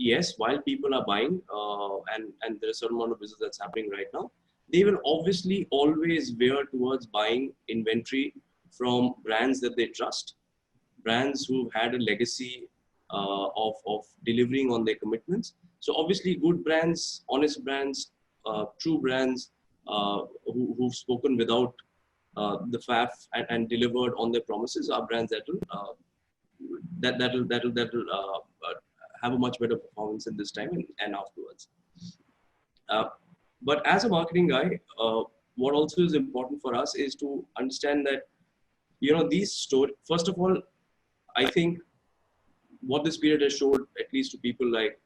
yes, while people are buying, and there's a certain amount of business that's happening right now, they will obviously always veer towards buying inventory from brands that they trust, brands who've had a legacy of delivering on their commitments. So obviously, good brands, honest brands, true brands who've spoken without the faff and delivered on their promises are brands that'll have a much better performance in this time and afterwards. Uh, but as a marketing guy, what also is important for us is to understand that these stories. First of all, I think what this period has showed, at least to people like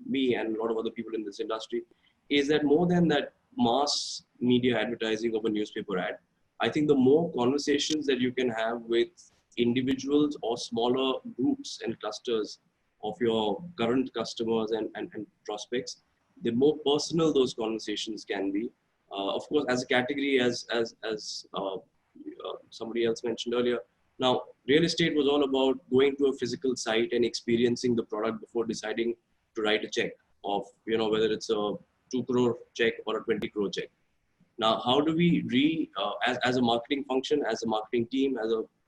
me and a lot of other people in this industry, is that more than that mass media advertising of a newspaper ad, I think the more conversations that you can have with individuals or smaller groups and clusters of your current customers and prospects, the more personal those conversations can be. Of course, as a category, as somebody else mentioned earlier, now, real estate was all about going to a physical site and experiencing the product before deciding to write a check of, whether it's a 2 crore check or a 20 crore check. Now, how do we as a marketing function, as a marketing team,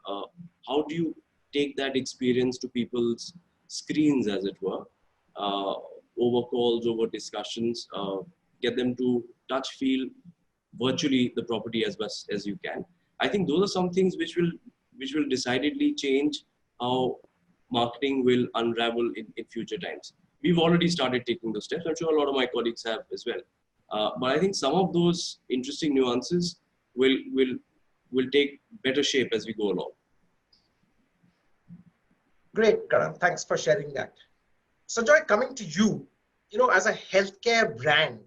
how do you take that experience to people's screens, as it were, uh, over calls, over discussions, get them to touch, feel virtually the property as best as you can. I think those are some things which will decidedly change how marketing will unravel in future times. We've already started taking those steps. I'm sure a lot of my colleagues have as well. But I think some of those interesting nuances will take better shape as we go along. Great, Karan. Thanks for sharing that. So, Joy, coming to you, as a healthcare brand,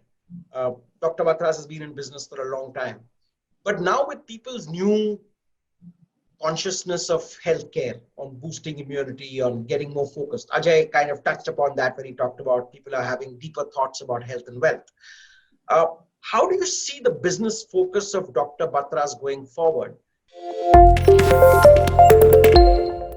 uh, Dr. Batras has been in business for a long time. But now with people's new consciousness of healthcare, on boosting immunity, on getting more focused. Ajay kind of touched upon that when he talked about people are having deeper thoughts about health and wealth. Uh, how do you see the business focus of Dr. Batras going forward?